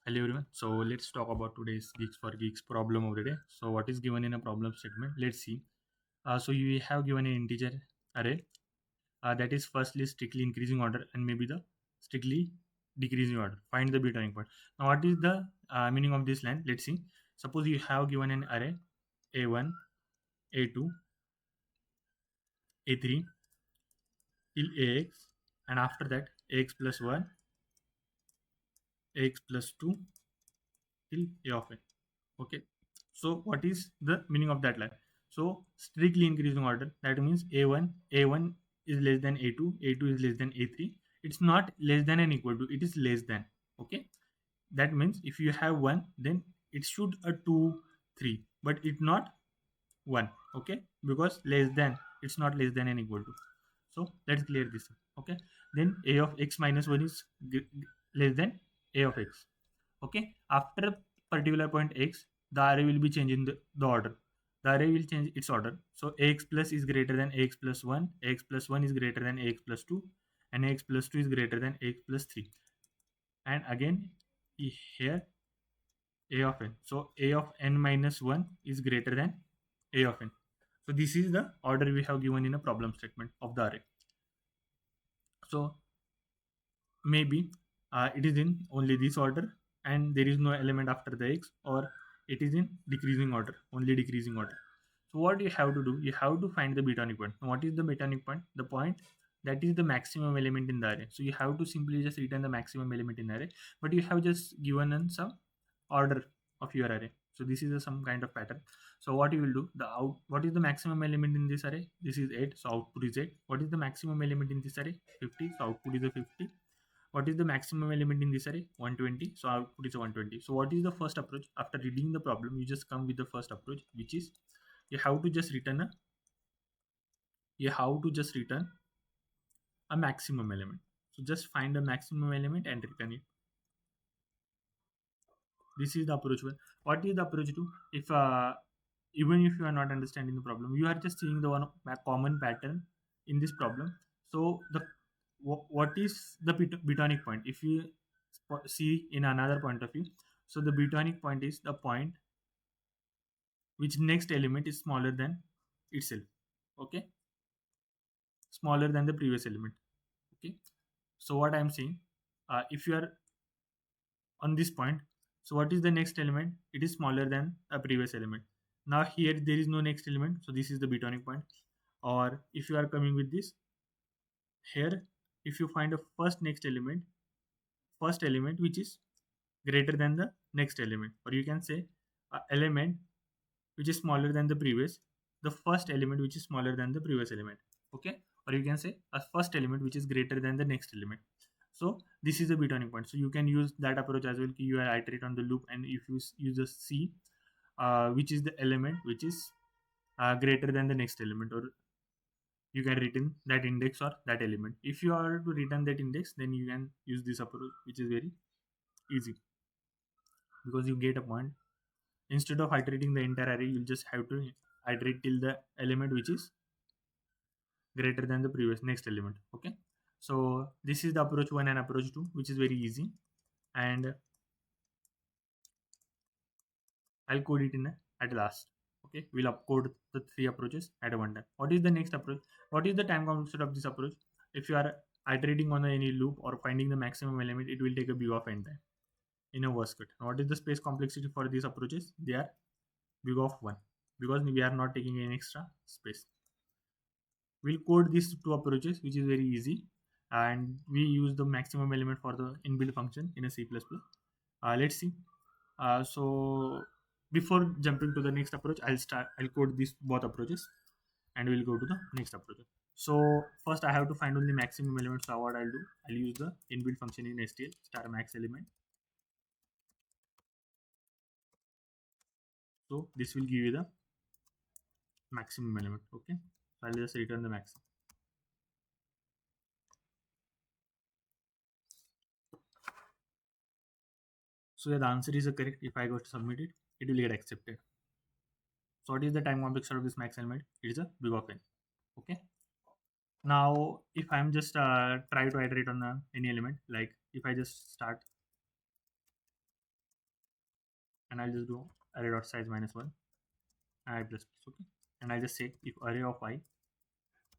Hello everyone. So let's talk about today's Geeks for Geeks problem of the day. So what is given in a problem statement? Let's see. So you have given an integer array that is firstly strictly increasing order and maybe the strictly decreasing order. Find the Bitonic point. Now what is the meaning of this line? Let's see. Suppose you have given an array a1, a2, a3 till ax, and after that ax plus 1, ax plus 2 till a of n. Okay, so what is the meaning of that line? So strictly increasing order, that means a1 is less than a2 is less than a3. It's not less than and equal to, it is less than. Okay, that means if you have 1, then it should a 2 3, but it not 1. Okay, because less than, it's not less than and equal to. So let's clear this. Okay, then a of x minus 1 is less than a of x. Okay, after a particular point x, the array will be changing the order. The array will change its order. So ax plus is greater than ax plus 1, ax plus 1 is greater than ax plus 2, and ax plus 2 is greater than ax plus 3. And again here a of n. So a of n minus 1 is greater than a of n. So this is the order we have given in a problem statement of the array. So maybe it is in only this order and there is no element after the x, or it is in decreasing order, only decreasing order. So what you have to do, you have to find the Bitonic point. Now, what is the Bitonic point? The point that is the maximum element in the array. So you have to simply just return the maximum element in the array, but you have just given in some order of your array. So this is some kind of pattern. So what you will do, what is the maximum element in this array? This is 8, so output is 8. What is the maximum element in this array? 50, so output is a 50. What is the maximum element in this array? 120, so output is 120. So what is the first approach? After reading the problem, you just come with the first approach, which is you have to just return a maximum element. So just find a maximum element and return it. This is the approach. What is the approach to? If even if you are not understanding the problem, you are just seeing the one common pattern in this problem. So the what is the Bitonic point? If you see in another point of view, so the Bitonic point is the point which next element is smaller than itself. Okay, smaller than the previous element. Okay, so what I am saying, if you are on this point, so what is the next element? It is smaller than a previous element. Now here there is no next element, so this is the Bitonic point. Or if you are coming with this here, if you find a first element which is greater than the next element, or you can say a element which is smaller than the first element which is smaller than the previous element. Okay, or you can say a first element which is greater than the next element. So this is a Bitonic point. So you can use that approach as well. You iterate on the loop, and if you just see which is the element which is greater than the next element, or you can return that index or that element. If you are to return that index, then you can use this approach, which is very easy, because you get a point. Instead of iterating the entire array, you just have to iterate till the element which is greater than the previous next element. Okay, so this is the approach 1 and approach 2, which is very easy, and I'll code it in at last. Okay, we'll upcode the 3 approaches at one time. What is the next approach? What is the time complexity of this approach? If you are iterating on any loop or finding the maximum element, it will take a big of n time in a worst case. What is the space complexity for these approaches? They are big of 1, because we are not taking any extra space. We'll code these 2 approaches, which is very easy, and we use the maximum element for the inbuilt function in a C++. Let's see. So before jumping to the next approach, I'll code these both approaches, and we'll go to the next approach. So first I have to find only maximum element. So what I'll do, I'll use the inbuilt function in STL star max element. So this will give you the maximum element. Okay, so I'll just return the maximum. So yeah, the answer is correct. If I go to submit it, it will get accepted. So what is the time complexity of this max element? It is a big of n. Okay. Now if I'm just try to iterate on any element, like if I just start and I'll just do array dot size minus 1 and I plus plus. Okay, and I just say if array of I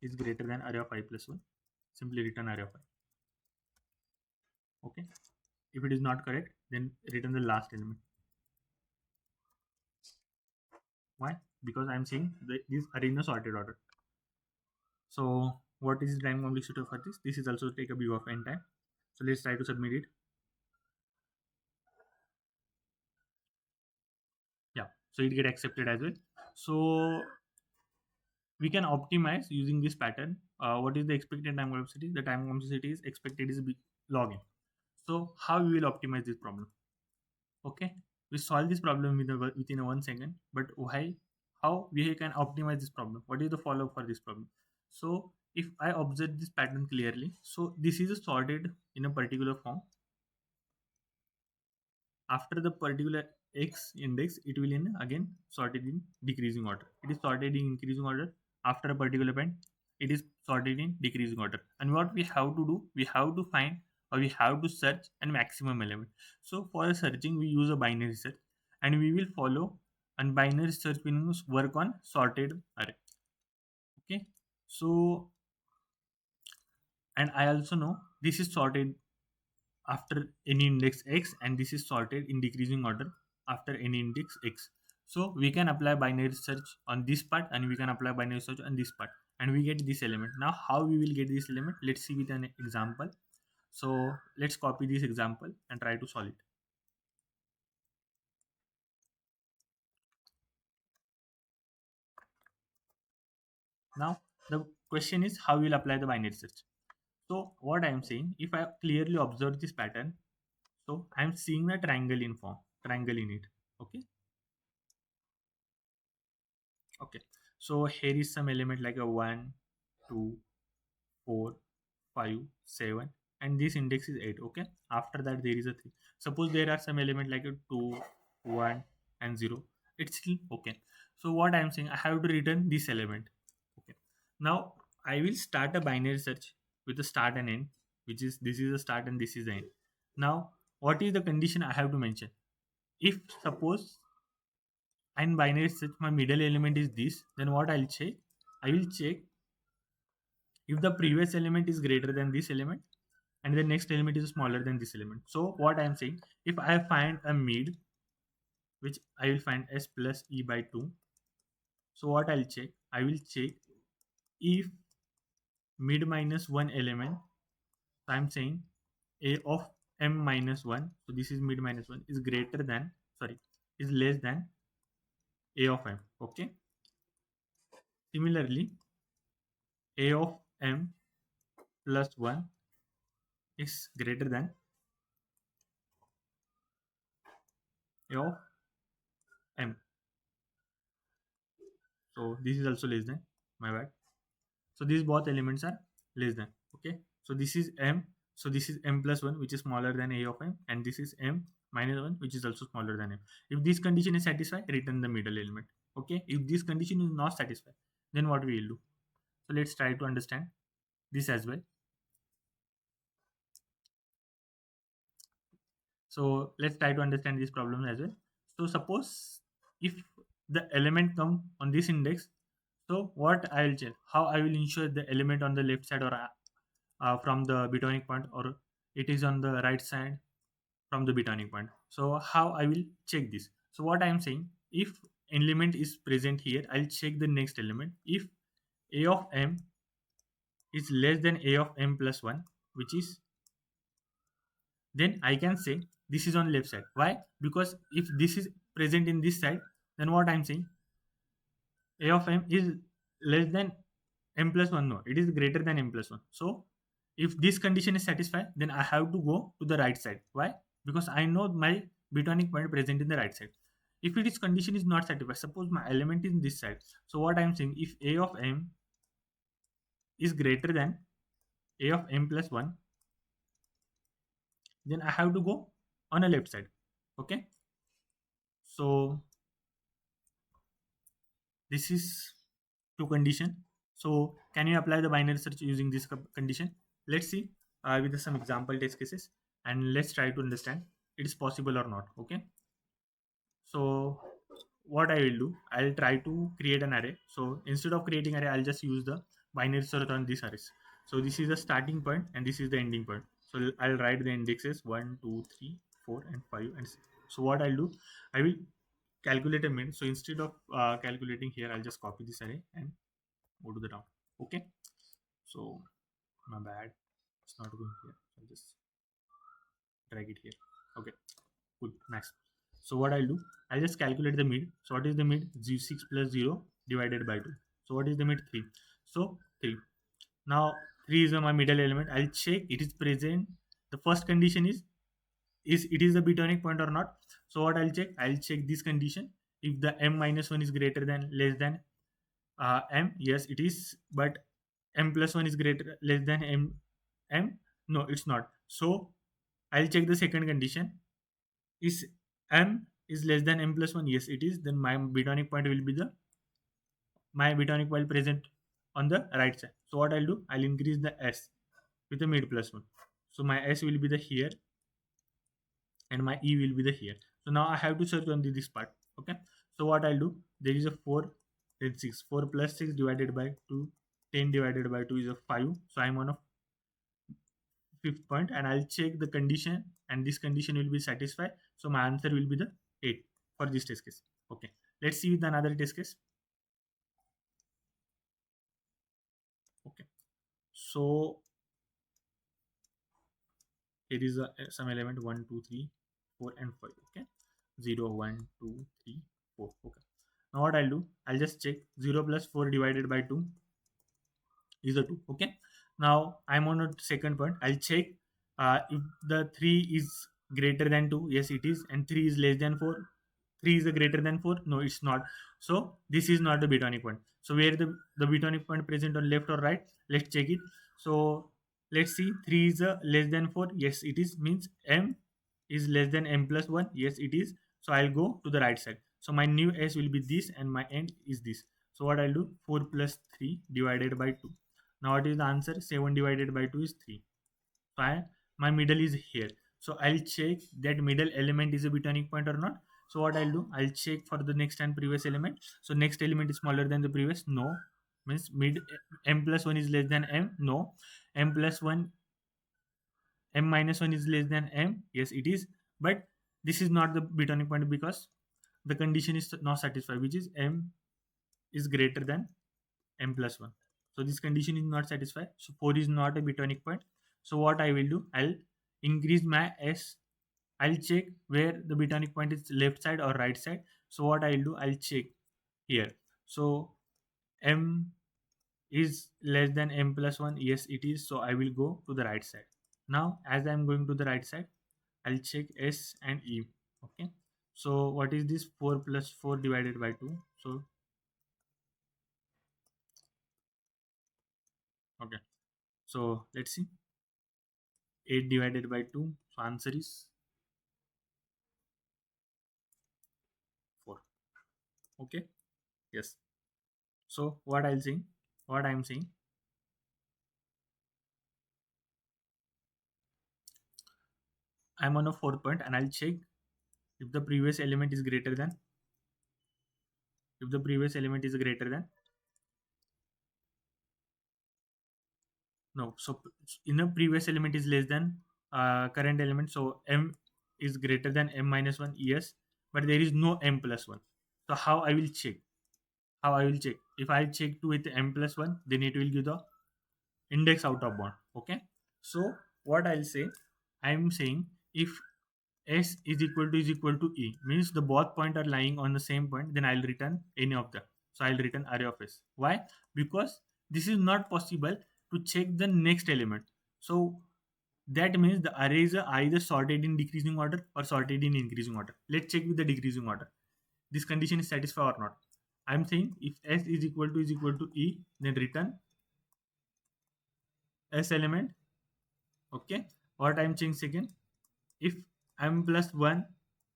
is greater than array of I plus 1, simply return array of I. Okay, if it is not correct, then return the last element. Why? Because I'm saying that this array in a sorted order. So what is the time complexity for this? This is also take a view of n time. So let's try to submit it. Yeah, so it get accepted as well. So we can optimize using this pattern. What is the expected time complexity? The time complexity is expected is log n. So how we will optimize this problem? Okay, we solve this problem within a 1 second. But why? How we can optimize this problem? What is the follow for this problem? So if I observe this pattern clearly, so this is sorted in a particular form. After the particular x index, it will in again sorted in decreasing order. It is sorted in increasing order. After a particular point, it is sorted in decreasing order. And what we have to do, we have to find or we have to search a maximum element. So for searching, we use a binary search, and we will follow and binary search means work on sorted array. Okay, so and I also know this is sorted after any index x, and this is sorted in decreasing order after any index x. So we can apply binary search on this part, and we can apply binary search on this part, and we get this element. Now how we will get this element? Let's see with an example. So let's copy this example and try to solve it. Now the question is how we'll apply the binary search. So what I am saying, if I clearly observe this pattern, so I am seeing a triangle in form, triangle in it. Okay, okay, so here is some element like a 1, 2, 4, 5, 7, and this index is 8. Okay, after that there is a 3. Suppose there are some element like a 2, 1, and 0. It's still okay. So what I am saying, I have to return this element. Okay, now I will start a binary search with a start and end, which is this is the start and this is the end. Now what is the condition I have to mention? If suppose in binary search my middle element is this, then what I'll check, I will check if the previous element is greater than this element and the next element is smaller than this element. So what I am saying, if I find a mid, which I will find s plus e by 2, so what I'll check, I will check if mid minus one element, so I'm saying a of m minus 1, so this is mid minus 1, is greater than, sorry, is less than a of m. Okay, similarly a of m plus 1 is greater than a of m, so this is also less than, my bad. So these both elements are less than. Okay, so this is m, so this is m plus 1, which is smaller than a of m, and this is m minus 1, which is also smaller than m. If this condition is satisfied, return the middle element. Okay, if this condition is not satisfied, then what we will do? So let's try to understand this as well. So let's try to understand this problem as well. So suppose if the element come on this index, so what I will check, how I will ensure the element on the left side or from the Bitonic point, or it is on the right side from the Bitonic point. So how I will check this? So what I am saying, if element is present here, I'll check the next element. If a of m is less than a of m plus 1, which is, then I can say this is on left side. Why? Because if this is present in this side, then what I'm saying, a of m is less than m plus 1. No, it is greater than m plus 1. So if this condition is satisfied, then I have to go to the right side. Why? Because I know my Bitonic point present in the right side. If it is condition is not satisfied, suppose my element is in this side, so what I'm saying, if a of m is greater than a of m plus 1, then I have to go on a left side. Okay, so this is two condition. So can you apply the binary search using this condition? Let's see with some example test cases, and let's try to understand it is possible or not. Okay, So what I will do, I'll try to create an array. So instead of creating array, I'll just use the binary search on this arrays. So this is the starting point and this is the ending point. So I'll write the indexes 1, 2, 3, 4, and 5 and 6. So what I'll do, I will calculate a min. So instead of calculating here, I'll just copy this array and go to the down. Okay. So my bad, it's not going here. I'll just drag it here. Okay, cool, nice. So what I'll do, I'll just calculate the mid. So what is the mid? 6 plus 0 divided by 2. So what is the mid? 3. So 3. Now 3 is my middle element. I'll check it is present. The first condition is it is the Bitonic point or not. So what I'll check? I'll check this condition. If the m minus 1 is greater than less than m, yes it is, but m plus 1 is greater less than m, no it's not. So I'll check the second condition. Is m is less than m plus 1, yes it is, then my Bitonic point will be the my Bitonic point present on the right side. So what I'll do, I'll increase the s with the mid plus 1. So my s will be the here and my e will be the here. So now I have to search on this part. Okay, so what I'll do, there is a 4, then 6, 4 plus 6 divided by 2, 10 divided by 2 is a 5. So I'm on a fifth point and I'll check the condition and this condition will be satisfied. So my answer will be the 8 for this test case. Okay, let's see with another test case. Okay, so here is some element 1, 2, 3, 4, and 5. Okay, 0, 1, 2, 3, 4. Okay, now what I'll do, I'll just check 0 plus 4 divided by 2 is the 2. Okay, now I'm on a second point. I'll check if the 3 is greater than 2, yes it is, and 3 is less than 4. 3 is the greater than 4, no it's not. So this is not the Bitonic point. So where the Bitonic point present on left or right, let's check it. So let's see, 3 is less than 4, yes it is, means m is less than m plus 1, yes it is. So I'll go to the right side. So my new s will be this and my end is this. So what I'll do, 4 plus 3 divided by 2. Now what is the answer? 7 divided by 2 is 3. Fine. My middle is here. So I'll check that middle element is a Bitonic point or not. So what I'll do, I'll check for the next and previous element. So next element is smaller than the previous. No. Means mid m plus 1 is less than m. No. M plus 1, m minus 1 is less than m. Yes, it is. But this is not the Bitonic point because the condition is not satisfied, which is m is greater than m plus 1. So this condition is not satisfied. So 4 is not a Bitonic point. So what I will do, I'll increase my s. I'll check where the Bitonic point is, left side or right side. So what I'll do, I'll check here. So m is less than m plus 1. Yes, it is. So I will go to the right side. Now, as I'm going to the right side, I'll check s and e. Okay. So what is this? 4 plus 4 divided by 2. So, okay. So let's see. 8 divided by 2. So answer is 4. Okay. Yes. So what I'm saying, I'm on a fourth point and I'll check if the previous element is greater than, if the previous element is greater than, no. So in the previous element is less than current element. So m is greater than m minus 1. Yes. But there is no m plus 1. So how I will check? How I will check? If I check 2 with m plus 1, then it will give the index out of bound. Okay. So what I'll say, I'm saying if s is equal to e, means the both point are lying on the same point, then I'll return any of them. So I'll return array of s. Why? Because this is not possible to check the next element. So that means the arrays are either sorted in decreasing order or sorted in increasing order. Let's check with the decreasing order. This condition is satisfied or not. I'm saying if s is equal to e, then return s element. Okay. What I'm saying second, if m plus 1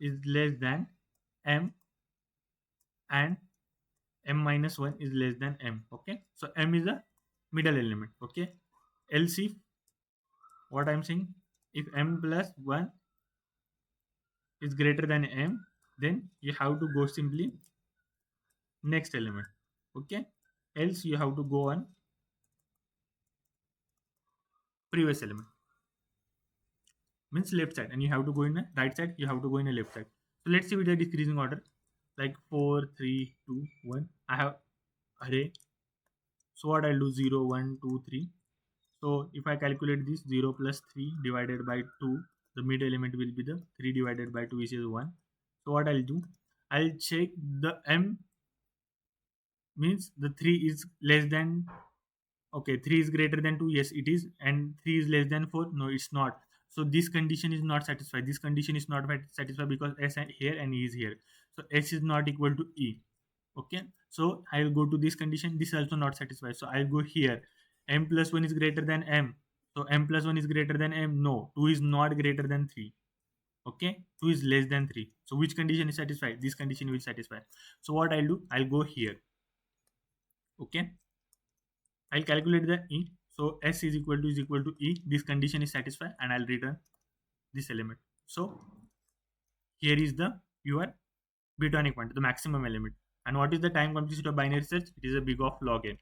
is less than m and m minus 1 is less than m. Okay, so m is a middle element. Okay, else if, what I'm saying, if m plus 1 is greater than m, then you have to go simply next element. Okay, else you have to go on previous element, means left side, and you have to go in a right side, you have to go in a left side. So let's see with the decreasing order, like 4 3 2 1. I have array. So what I'll do, 0 1 2 3. So if I calculate this, 0 plus 3 divided by 2, the mid element will be the 3 divided by 2, which is 1. So what I'll do, I'll check the m, means the 3 is less than, okay, 3 is greater than 2, yes it is, and 3 is less than 4, no it's not. So this condition is not satisfied, this condition is not satisfied because s here and e is here. So s is not equal to e. Okay, so I'll go to this condition, this is also not satisfied, so I'll go here. M plus 1 is greater than m, so m plus 1 is greater than m, no, 2 is not greater than 3. Okay, 2 is less than 3, so which condition is satisfied, this condition will satisfy. So what I'll do, I'll go here. Okay, I'll calculate the e. So s is equal to e, this condition is satisfied, and I'll return this element. So here is the your Bitonic point, the maximum element. And what is the time complexity of binary search? It is a big of log n.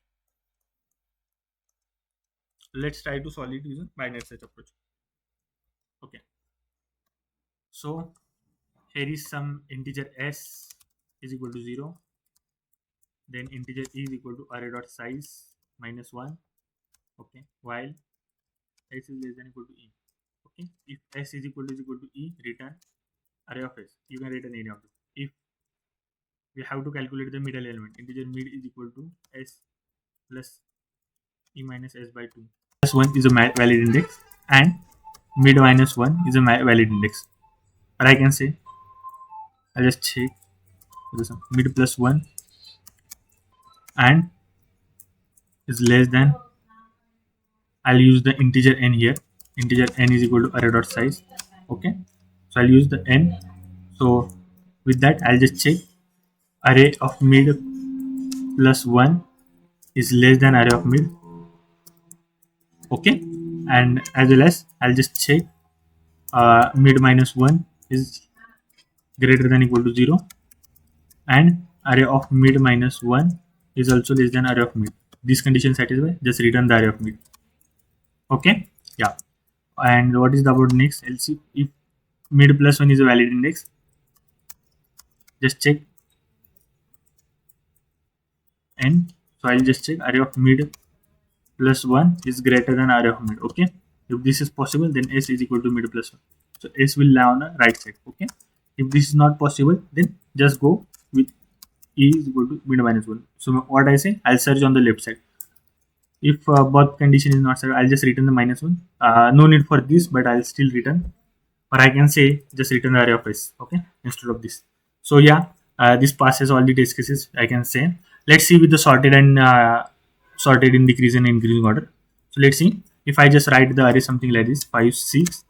Let's try to solve it using binary search approach. Okay, so here is some integer s is equal to 0, then integer e is equal to array dot size minus 1. Okay, while s is less than equal to e. Okay, if s is equal to e, return array of s. You can return any of them. If we have to calculate the middle element, integer mid is equal to s plus e minus s by 2. Plus 1 is a valid index, and mid minus 1 is a valid index. Or I can say, I'll just check mid plus 1 and is less than, I'll use the integer n here. Integer n is equal to array dot size. Okay, so I'll use the n. So with that, I'll just check array of mid plus 1 is less than array of mid. Okay, and as well as I'll just check mid minus 1 is greater than equal to 0, and array of mid minus 1 is also less than array of mid. This condition satisfied, just return the array of mid. Okay, yeah. And what is the about next? Else if mid plus 1 is a valid index, just check n. So I'll just check array of mid plus 1 is greater than array of mid. Okay, if this is possible, then s is equal to mid plus 1. So s will lie on the right side. Okay, if this is not possible, then just go with e is equal to mid minus 1. So what I say, I'll search on the left side. If both condition is not set, I'll just return the minus 1. No need for this, but I'll still return, or I can say just return the array of s, okay, instead of this. So yeah, this passes all the test cases, I can say. Let's see with the sorted and sorted in decrease and increasing order. So let's see, if I just write the array something like this, 5 6,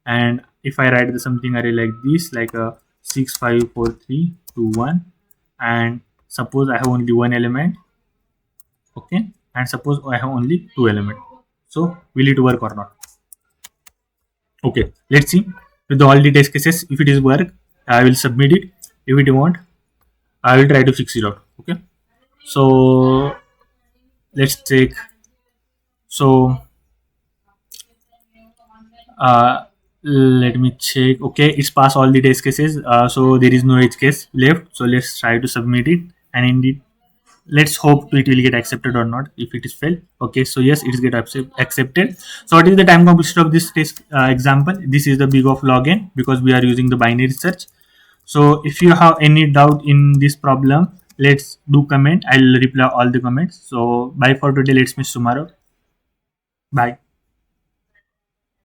and if I write the something array like this, like a 6 5 4 3 2 1, and suppose I have only one element. Okay, and suppose I have only two elements. So will it work or not? Okay, let's see with all the test cases. If it is work, I will submit it. If it won't, I will try to fix it out. Okay, so let's take, so uh, let me check. Okay, it's passed all the test cases, so there is no edge case left. So let's try to submit it, and indeed let's hope it will get accepted or not. If it is failed, okay, so yes, it is get accepted. So what is the time complexity of this test example? This is the big of log n, because we are using the binary search. So if you have any doubt in this problem, let's do comment, I'll reply all the comments. So bye for today, let's meet tomorrow. Bye.